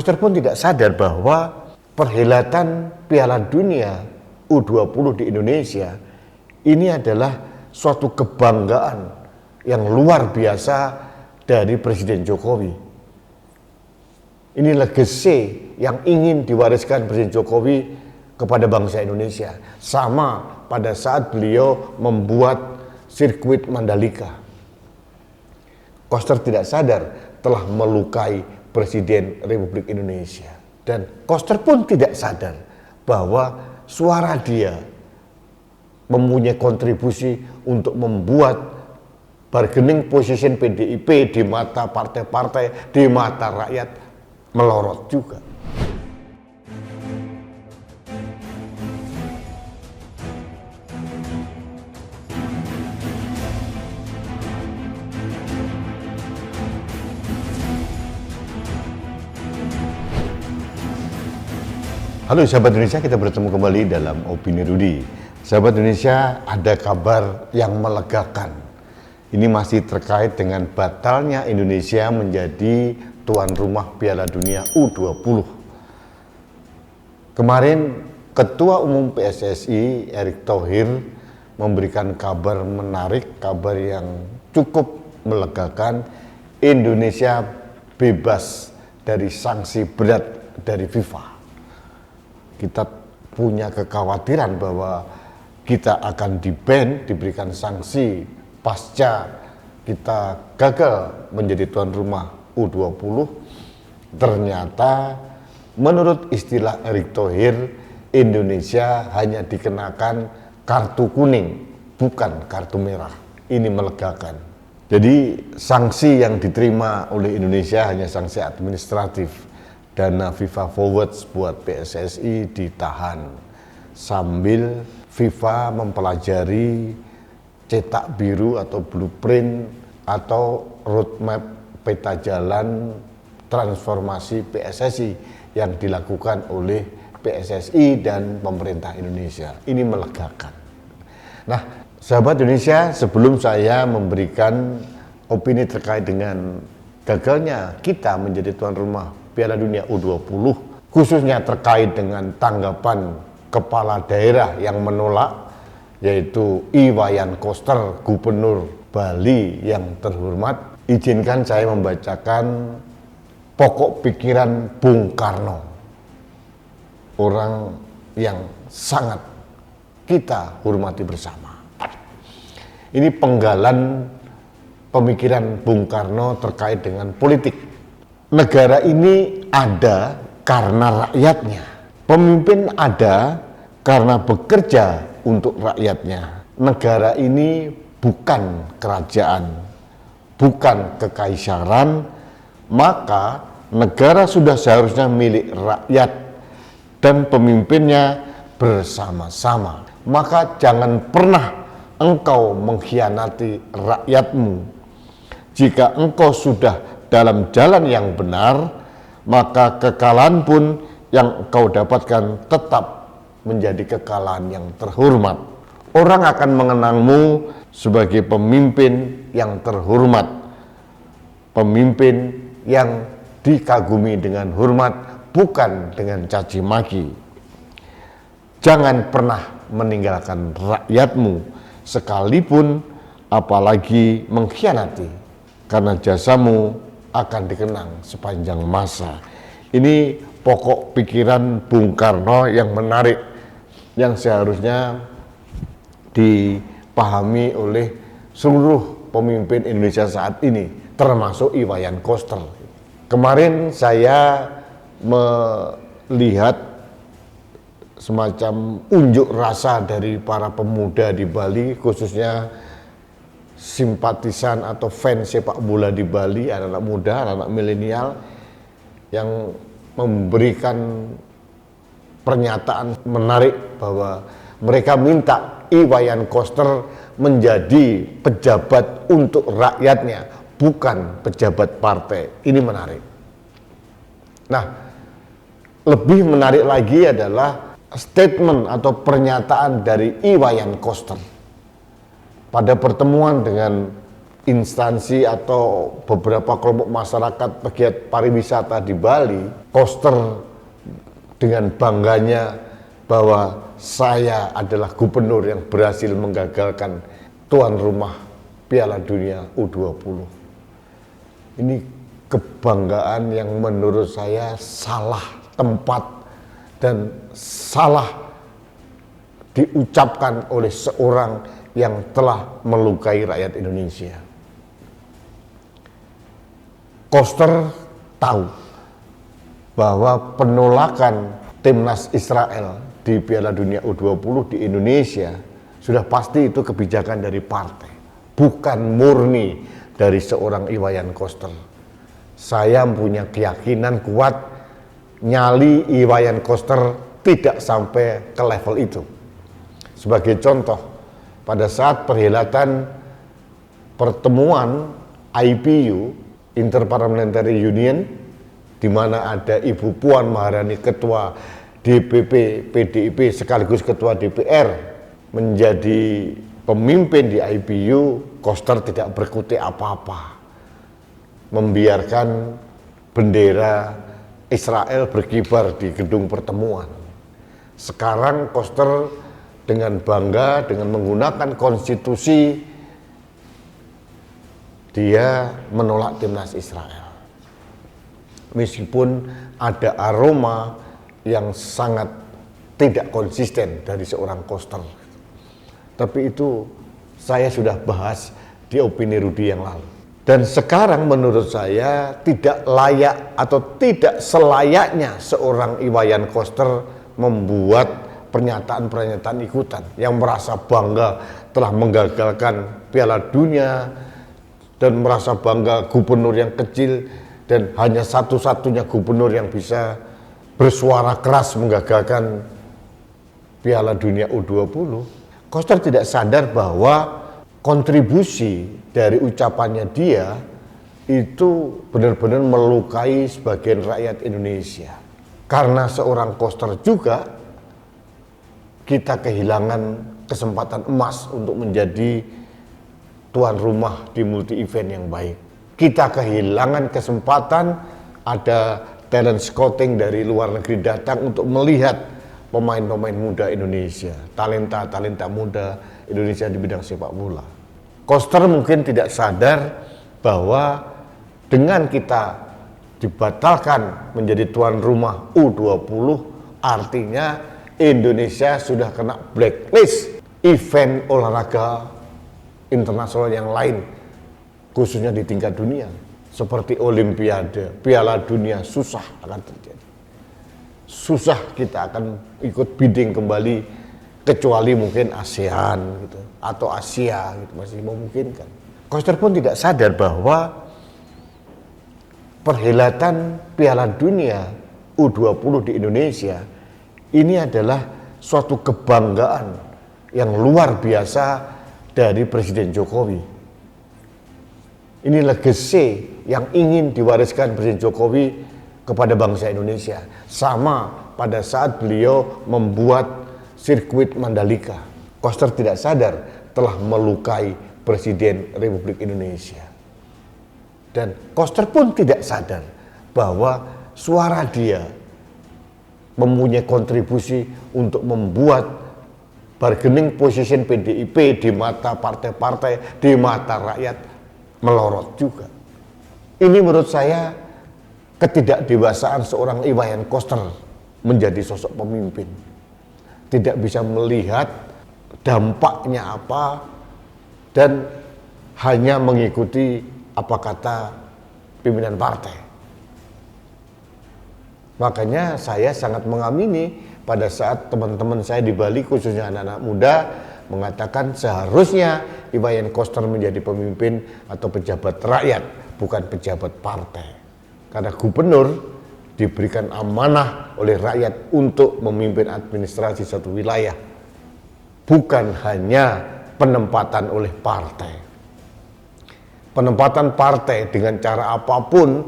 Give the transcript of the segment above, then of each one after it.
Koster pun tidak sadar bahwa perhelatan Piala Dunia U20 di Indonesia ini adalah suatu kebanggaan yang luar biasa dari Presiden Jokowi. Ini legacy yang ingin diwariskan Presiden Jokowi kepada bangsa Indonesia. Sama pada saat beliau membuat sirkuit Mandalika. Koster tidak sadar telah melukai Presiden Republik Indonesia. Dan Koster pun tidak sadar bahwa suara dia mempunyai kontribusi untuk membuat bargaining position PDIP di mata partai-partai, di mata rakyat melorot juga. Halo sahabat Indonesia, kita bertemu kembali dalam Opini Rudy. Sahabat Indonesia, ada kabar yang melegakan. Ini masih terkait dengan batalnya Indonesia menjadi tuan rumah Piala Dunia U20. Kemarin Ketua Umum PSSI Erick Thohir memberikan kabar menarik, kabar yang cukup melegakan. Indonesia bebas dari sanksi berat dari FIFA. Kita punya kekhawatiran bahwa kita akan di-ban, diberikan sanksi pasca kita gagal menjadi tuan rumah U20. Ternyata menurut istilah Erick Thohir, Indonesia hanya dikenakan kartu kuning, bukan kartu merah. Ini melegakan. Jadi sanksi yang diterima oleh Indonesia hanya sanksi administratif. Dana FIFA Forwards buat PSSI ditahan sambil FIFA mempelajari cetak biru atau blueprint atau roadmap peta jalan transformasi PSSI yang dilakukan oleh PSSI dan pemerintah Indonesia. Ini melegakan. Nah, sahabat Indonesia, sebelum saya memberikan opini terkait dengan gagalnya kita menjadi tuan rumah Piala Dunia U20, khususnya terkait dengan tanggapan kepala daerah yang menolak, yaitu Iwayan Koster, Gubernur Bali yang terhormat, izinkan saya membacakan pokok pikiran Bung Karno, orang yang sangat kita hormati bersama. Ini penggalan pemikiran Bung Karno terkait dengan politik. Negara ini ada karena rakyatnya. Pemimpin ada karena bekerja untuk rakyatnya. Negara ini bukan kerajaan, bukan kekaisaran, maka negara sudah seharusnya milik rakyat dan pemimpinnya bersama-sama. Maka jangan pernah engkau mengkhianati rakyatmu. Jika engkau sudah dalam jalan yang benar, maka kekalahan pun yang kau dapatkan tetap menjadi kekalahan yang terhormat. Orang akan mengenangmu sebagai pemimpin yang terhormat, pemimpin yang dikagumi dengan hormat, bukan dengan caci maki. Jangan pernah meninggalkan rakyatmu, sekalipun apalagi mengkhianati, karena jasamu akan dikenang sepanjang masa. Ini pokok pikiran Bung Karno yang menarik, yang seharusnya dipahami oleh seluruh pemimpin Indonesia saat ini, termasuk Iwayan Koster. Kemarin saya melihat semacam unjuk rasa dari para pemuda di Bali, khususnya simpatisan atau fans sepak bola di Bali, anak-anak muda, anak-anak milenial yang memberikan pernyataan menarik bahwa mereka minta Iwayan Koster menjadi pejabat untuk rakyatnya, bukan pejabat partai. Ini menarik. Nah, lebih menarik lagi adalah statement atau pernyataan dari Iwayan Koster pada pertemuan dengan instansi atau beberapa kelompok masyarakat pegiat pariwisata di Bali. Koster dengan bangganya bahwa saya adalah gubernur yang berhasil menggagalkan tuan rumah Piala Dunia U20. Ini kebanggaan yang menurut saya salah tempat dan salah diucapkan oleh seorang yang telah melukai rakyat Indonesia. Koster tahu bahwa penolakan timnas Israel di Piala Dunia U20 di Indonesia sudah pasti itu kebijakan dari partai, bukan murni dari seorang Iwayan Koster. Saya punya keyakinan kuat nyali Iwayan Koster tidak sampai ke level itu. Sebagai contoh, pada saat perhelatan pertemuan IPU, Interparliamentary Union, di mana ada Ibu Puan Maharani, ketua DPP PDIP sekaligus ketua DPR, menjadi pemimpin di IPU, Koster tidak berkutik apa-apa, membiarkan bendera Israel berkibar di gedung pertemuan. Sekarang Koster dengan bangga, dengan menggunakan konstitusi, dia menolak timnas Israel. Meskipun ada aroma yang sangat tidak konsisten dari seorang Koster. Tapi itu saya sudah bahas di Opini Rudy yang lalu. Dan sekarang menurut saya tidak layak atau tidak selayaknya seorang Iwayan Koster membuat pernyataan-pernyataan ikutan yang merasa bangga telah menggagalkan Piala Dunia dan merasa bangga gubernur yang kecil dan hanya satu-satunya gubernur yang bisa bersuara keras menggagalkan Piala Dunia U20. Koster tidak sadar bahwa kontribusi dari ucapannya dia itu benar-benar melukai sebagian rakyat Indonesia. Karena seorang Koster juga kita kehilangan kesempatan emas untuk menjadi tuan rumah di multi event yang baik. Kita kehilangan kesempatan ada talent scouting dari luar negeri datang untuk melihat pemain-pemain muda Indonesia, talenta-talenta muda Indonesia di bidang sepak bola. Koster mungkin tidak sadar bahwa dengan kita dibatalkan menjadi tuan rumah U20, artinya Indonesia sudah kena blacklist event olahraga internasional yang lain, khususnya di tingkat dunia, seperti Olimpiade, Piala Dunia, susah akan terjadi. Susah kita akan ikut bidding kembali, kecuali mungkin ASEAN gitu, atau Asia gitu, masih memungkinkan. Koster pun tidak sadar bahwa perhelatan Piala Dunia U20 di Indonesia ini adalah suatu kebanggaan yang luar biasa dari Presiden Jokowi. Ini legacy yang ingin diwariskan Presiden Jokowi kepada bangsa Indonesia. Sama pada saat beliau membuat sirkuit Mandalika. Koster tidak sadar telah melukai Presiden Republik Indonesia. Dan Koster pun tidak sadar bahwa suara dia mempunyai kontribusi untuk membuat bargaining position PDIP di mata partai-partai, di mata rakyat melorot juga. Ini menurut saya ketidakdewasaan seorang Iwayan Koster menjadi sosok pemimpin. Tidak bisa melihat dampaknya apa dan hanya mengikuti apa kata pimpinan partai. Makanya saya sangat mengamini pada saat teman-teman saya di Bali, khususnya anak-anak muda, mengatakan seharusnya Iwayan Koster menjadi pemimpin atau pejabat rakyat, bukan pejabat partai. Karena gubernur diberikan amanah oleh rakyat untuk memimpin administrasi satu wilayah, bukan hanya penempatan oleh partai. Penempatan partai dengan cara apapun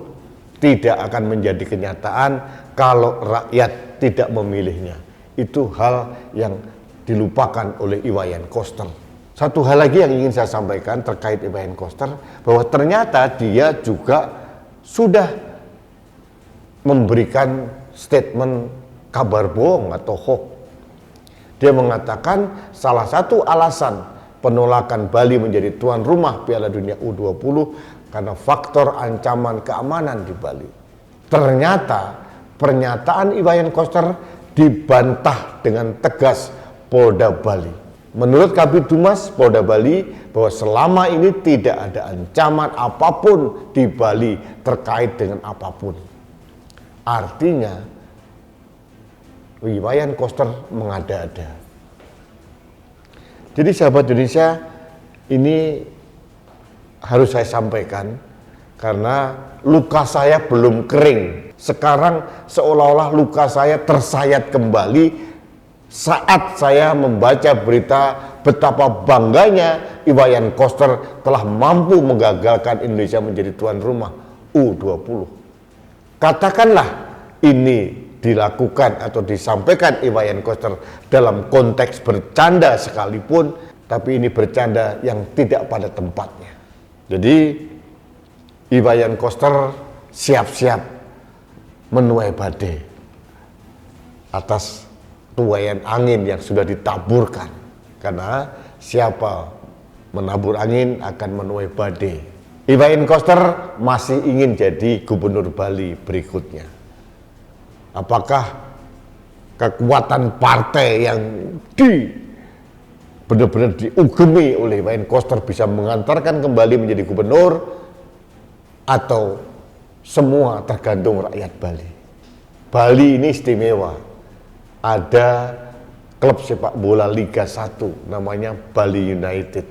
tidak akan menjadi kenyataan kalau rakyat tidak memilihnya. Itu hal yang dilupakan oleh Iwayan Koster. Satu hal lagi yang ingin saya sampaikan terkait Iwayan Koster, bahwa ternyata dia juga sudah memberikan statement kabar bohong atau hoax. Dia mengatakan salah satu alasan penolakan Bali menjadi tuan rumah Piala Dunia U20 karena faktor ancaman keamanan di Bali. Ternyata pernyataan Iwayan Koster dibantah dengan tegas Polda Bali. Menurut Kabid Humas Polda Bali bahwa selama ini tidak ada ancaman apapun di Bali terkait dengan apapun. Artinya Iwayan Koster mengada-ada. Jadi sahabat Indonesia, ini harus saya sampaikan karena luka saya belum kering. Sekarang seolah-olah luka saya tersayat kembali saat saya membaca berita betapa bangganya Iwayan Koster telah mampu menggagalkan Indonesia menjadi tuan rumah U20. Katakanlah ini dilakukan atau disampaikan Iwayan Koster dalam konteks bercanda sekalipun, tapi ini bercanda yang tidak pada tempatnya. Jadi Iwayan Koster siap-siap menuai badai atas tuaian angin yang sudah ditaburkan, karena siapa menabur angin akan menuai badai. Iwayan Koster masih ingin jadi gubernur Bali berikutnya. Apakah kekuatan partai yang benar-benar diugemi oleh Iwayan Koster bisa mengantarkan kembali menjadi gubernur, atau semua tergantung rakyat Bali? Bali ini istimewa. Ada klub sepak bola Liga 1 namanya Bali United.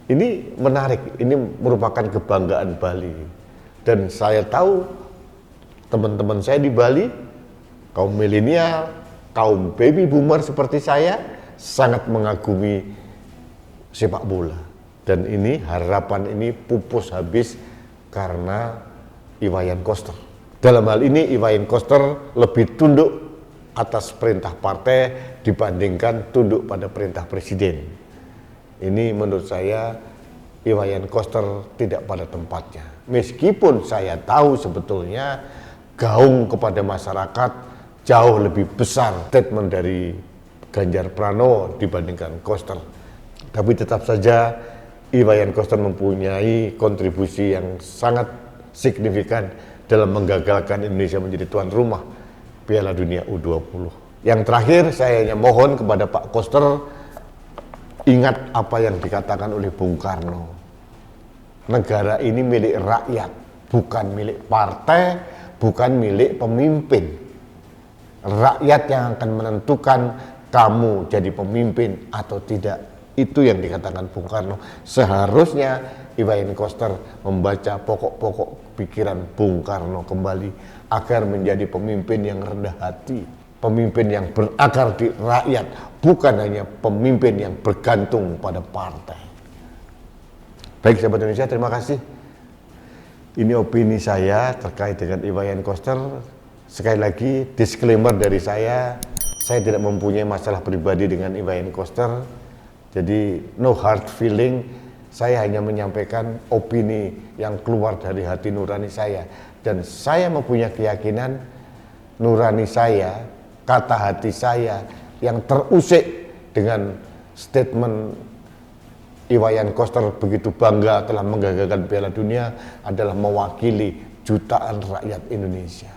Ini menarik, ini merupakan kebanggaan Bali. Dan saya tahu teman-teman saya di Bali, kaum milenial, kaum baby boomer seperti saya, sangat mengagumi sepak bola. Dan ini harapan ini pupus habis karena Iwayan Koster. Dalam hal ini Iwayan Koster lebih tunduk atas perintah partai dibandingkan tunduk pada perintah presiden. Ini menurut saya Iwayan Koster tidak pada tempatnya. Meskipun saya tahu sebetulnya gaung kepada masyarakat jauh lebih besar statement dari Ganjar Pranowo dibandingkan Koster. Tapi tetap saja Iwayan Koster mempunyai kontribusi yang sangat signifikan dalam menggagalkan Indonesia menjadi tuan rumah Piala Dunia U20. Yang terakhir saya hanya mohon kepada Pak Koster, ingat apa yang dikatakan oleh Bung Karno. Negara ini milik rakyat, bukan milik partai, bukan milik pemimpin. Rakyat yang akan menentukan kamu jadi pemimpin atau tidak. Itu yang dikatakan Bung Karno. Seharusnya Iwayan Koster membaca pokok-pokok pikiran Bung Karno kembali agar menjadi pemimpin yang rendah hati, pemimpin yang berakar di rakyat, bukan hanya pemimpin yang bergantung pada partai. Baik sahabat Indonesia, terima kasih. Ini opini saya terkait dengan Iwayan Koster. Sekali lagi disclaimer dari saya tidak mempunyai masalah pribadi dengan Iwayan Koster. Jadi no hard feeling, saya hanya menyampaikan opini yang keluar dari hati nurani saya. Dan saya mempunyai keyakinan nurani saya, kata hati saya yang terusik dengan statement Iwayan Koster begitu bangga telah menggagalkan Piala Dunia adalah mewakili jutaan rakyat Indonesia.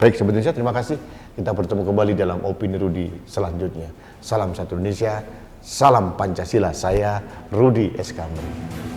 Baik sahabat Indonesia, terima kasih. Kita bertemu kembali dalam Opini Rudi selanjutnya. Salam satu Indonesia, salam Pancasila. Saya Rudi S. Kamri.